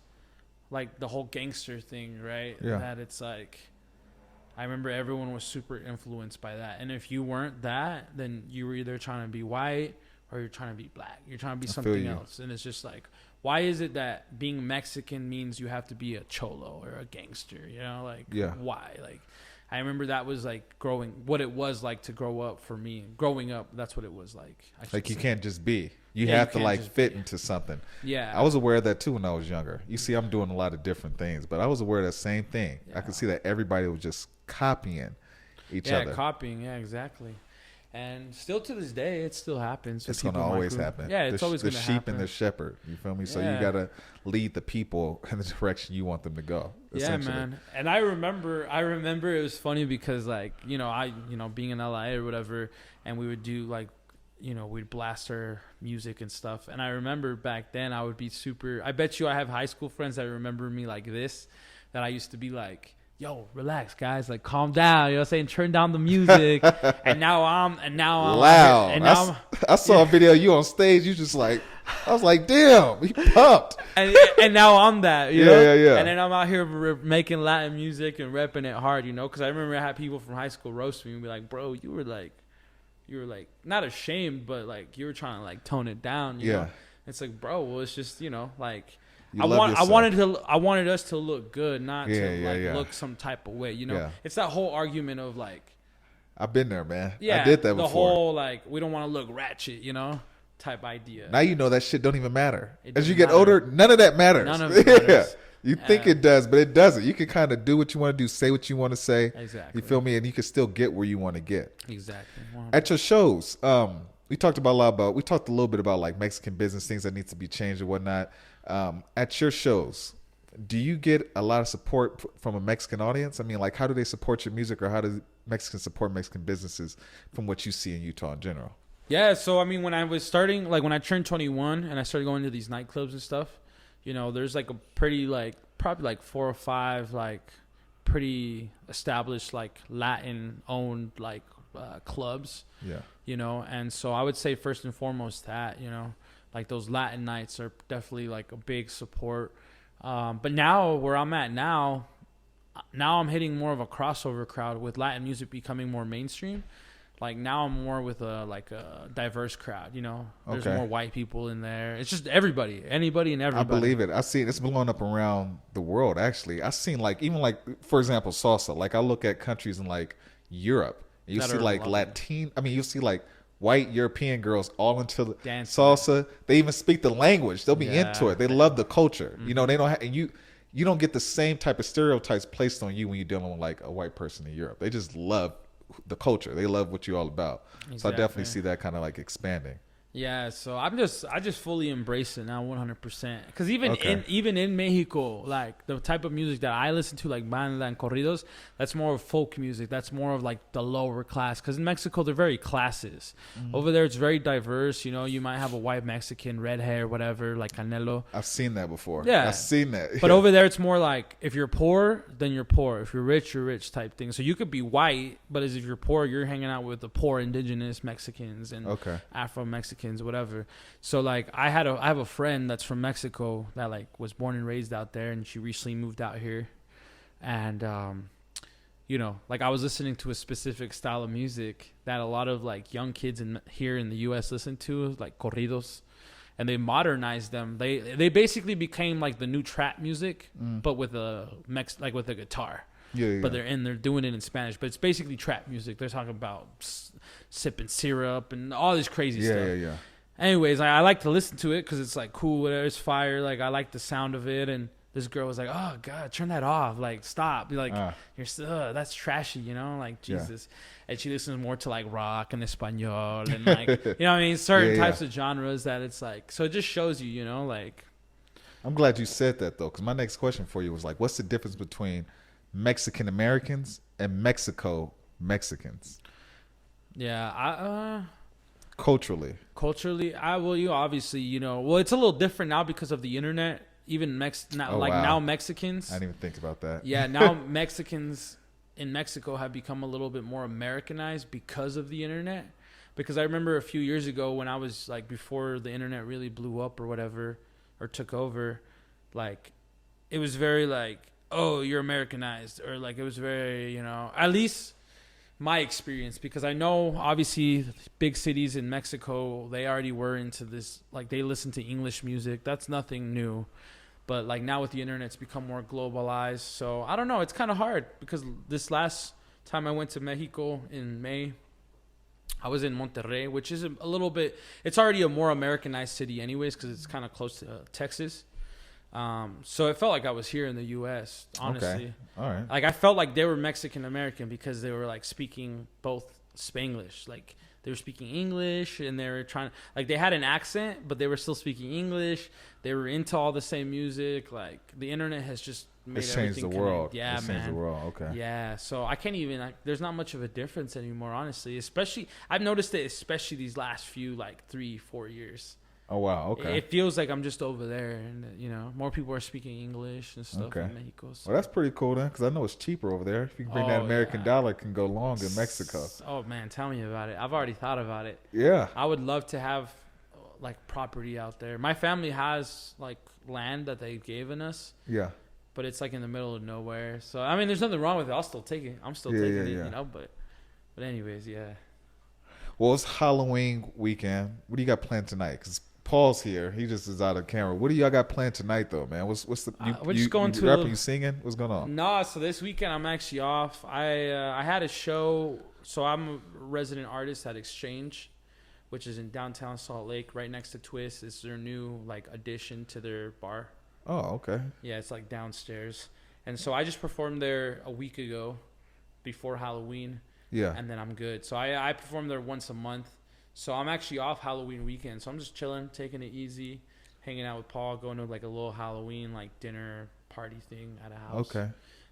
like the whole gangster thing, right? Yeah. That it's like, I remember everyone was super influenced by that. And if you weren't that, then you were either trying to be white or you're trying to be black. You're trying to be something else. And it's just like, why is it that being Mexican means you have to be a cholo or a gangster? Why? Like, I remember that was like what it was like to grow up for me. Growing up, that's what it was like. Like you can't just be. You have to like fit into something. Yeah. I was aware of that too when I was younger. You see, I'm doing a lot of different things, but I was aware of that same thing. Yeah. I could see that everybody was just copying each other. Yeah, copying. Yeah, exactly. And still to this day, it still happens. It's going to always happen. Yeah, it's always going to happen. The sheep and the shepherd. You feel me? So you got to lead the people in the direction you want them to go. Yeah, man. And I remember it was funny because like, I being in LA or whatever, and we would do like, we'd blast our music and stuff. And I remember back then I would be I bet you I have high school friends that remember me like this, that I used to be like yo, relax, guys. Like, calm down. You know what I'm saying? Turn down the music. and now I'm loud. And now I saw a video of you on stage. You just like, I was like, damn, he pumped. and now I'm that, you know? Yeah. And then I'm out here making Latin music and repping it hard, you know? Because I remember I had people from high school roast me and be like, bro, you were like not ashamed, but like you were trying to like tone it down, you know? It's like, bro, well, it's just, you know, like I wanted us to look good, not to look some type of way, you know? Yeah. It's that whole argument of like, I've been there, man. Yeah, I did that before. The whole like, we don't want to look ratchet, you know, type idea. Now you know that shit don't even matter. As you get older, none of that matters. None of it matters. You think it does, but it doesn't. You can kind of do what you want to do, say what you want to say. Exactly. You feel me? And you can still get where you want to get. Exactly. 100%. At your shows, we talked a little bit about like Mexican business, things that need to be changed and whatnot. At your shows, do you get a lot of support from a Mexican audience? I mean, like, how do they support your music, or how do Mexicans support Mexican businesses from what you see in Utah in general? Yeah, so I mean, when I was starting, like when I turned 21 and I started going to these nightclubs and stuff, you know, there's like a pretty like probably like 4 or 5 like pretty established like Latin owned like clubs. Yeah. You know, and so I would say first and foremost that, you know, like those Latin nights are definitely like a big support. But now where I'm at now I'm hitting more of a crossover crowd with Latin music becoming more mainstream. Like now I'm more with a diverse crowd, you know. There's more white people in there. It's just anybody and everybody. I believe it. I see it's blowing up around the world. Actually, I've seen like even like for example salsa. Like I look at countries in like Europe, and you see like Latin. I mean, you see like white European girls all into the salsa. They even speak the language. They'll be into it. They love the culture. Mm-hmm. You know, they don't. And you don't get the same type of stereotypes placed on you when you're dealing with like a white person in Europe. They just love the culture. They love what you're all about. Exactly. So I definitely see that kind of like expanding. Yeah, so I just fully embrace it now 100%. Because even in Mexico, like the type of music that I listen to, like banda and corridos, that's more of folk music. That's more of like the lower class. Because in Mexico, they're very classes. Mm-hmm. Over there, it's very diverse. You know, you might have a white Mexican, red hair, whatever, like Canelo. I've seen that before. Yeah. I've seen that. But over there, it's more like if you're poor, then you're poor. If you're rich type thing. So you could be white, but as if you're poor, you're hanging out with the poor indigenous Mexicans and Afro-Mexicans. Whatever. So like I have a friend that's from Mexico that like was born and raised out there, and she recently moved out here, and you know, like I was listening to a specific style of music that a lot of like young kids here in the US listen to, like corridos, and they modernized them. They basically became like the new trap music, but with a with a guitar. Yeah. But they're doing it in Spanish, but it's basically trap music. They're talking about sipping syrup and all this crazy stuff. Yeah. Anyways, I like to listen to it because it's like cool, whatever, it's fire. Like I like the sound of it, and this girl was like, "Oh God, turn that off! Like stop! Be like, you're still that's trashy, you know? Like Jesus." Yeah. And she listens more to like rock and español and like you know what I mean, certain types of genres that it's like. So it just shows you, you know, like. I'm glad you said that though, because my next question for you was like, what's the difference between Mexican Americans and Mexico Mexicans? Yeah, Culturally, you obviously, you know, well, it's a little different now because of the internet. Even now Mexicans. I didn't even think about that. Yeah, now Mexicans in Mexico have become a little bit more Americanized because of the internet. Because I remember a few years ago when I was like, before the internet really blew up or whatever, or took over, like it was very like, oh, you're Americanized, or like it was very, you know, at least my experience, because I know obviously big cities in Mexico, they already were into this, like they listen to English music. That's nothing new. But like now with the internet, it's become more globalized. So I don't know. It's kind of hard because this last time I went to Mexico in May, I was in Monterrey, which is a little bit, it's already a more Americanized city anyways because it's kind of close to Texas. So it felt like I was here in the U.S., honestly. Okay. All right. Like I felt like they were Mexican American because they were like speaking both Spanglish. Like they were speaking English and they were trying, like they had an accent, but they were still speaking English. They were into all the same music. Like the internet has just made changed the world. Yeah, it's man. Changed the world. Okay. Yeah. So I can't even, like, there's not much of a difference anymore, honestly. Especially, I've noticed it, especially these last few, like 3-4 years. Oh wow, okay. It feels like I'm just over there, and you know, more people are speaking English and stuff in Mexico. So. Well, that's pretty cool then, because I know it's cheaper over there. If you can bring that American dollar, it can go long in Mexico. Oh man, tell me about it. I've already thought about it. Yeah, I would love to have like property out there. My family has like land that they've given us. Yeah. But it's like in the middle of nowhere. So I mean, there's nothing wrong with it. I'll still take it. I'm still taking it, you know. But anyways, yeah. Well, it's Halloween weekend. What do you got planned tonight? Because Paul's here. He just is out of camera. What do y'all got planned tonight, though, man? What's the? We're just going to rapping, you singing? What's going on? Nah, so this weekend I'm actually off. I had a show. So I'm a resident artist at Exchange, which is in downtown Salt Lake, right next to Twist. It's their new like addition to their bar. Oh, okay. Yeah, it's like downstairs. And so I just performed there a week ago, before Halloween. Yeah. And then I'm good. So I perform there once a month. So I'm actually off Halloween weekend. So I'm just chilling, taking it easy, hanging out with Paul, going to like a little Halloween like dinner party thing at a house. Okay.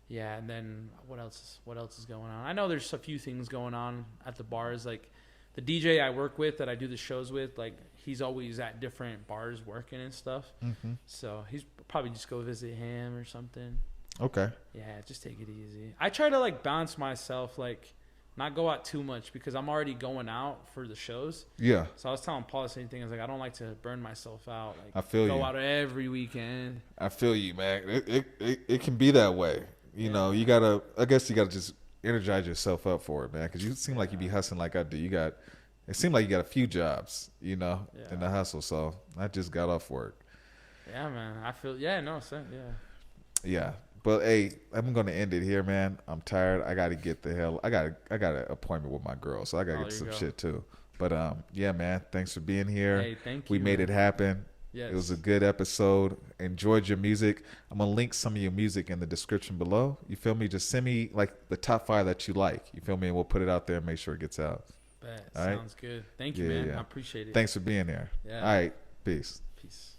Yeah, and then what else is going on? I know there's a few things going on at the bars. Like the DJ I work with that I do the shows with, like he's always at different bars working and stuff. Mm-hmm. So he's probably just go visit him or something. Okay. Yeah, just take it easy. I try to like balance myself, like not go out too much because I'm already going out for the shows. Yeah. So I was telling Paul the same thing. I was like, I don't like to burn myself out. Like, I feel go you. out every weekend. I feel you, man. It can be that way. You know, you gotta. I guess you gotta just energize yourself up for it, man. Because you seem like you be hustling like I do. It seemed like you got a few jobs, you know, in the hustle. So I just got off work. Yeah, man. I feel. Yeah, no, same. Yeah. Yeah. But hey, I'm gonna end it here, man. I'm tired. I gotta get the hell. I got an appointment with my girl, so I gotta get some shit too. But yeah, man. Thanks for being here. Hey, thank you. We made it happen. Yes. It was a good episode. Enjoyed your music. I'm gonna link some of your music in the description below. You feel me? Just send me like the top 5 that you like. You feel me? And we'll put it out there and make sure it gets out. Sounds good. Thank you, man. I appreciate it. Thanks for being here. Yeah. All right. Peace. Peace.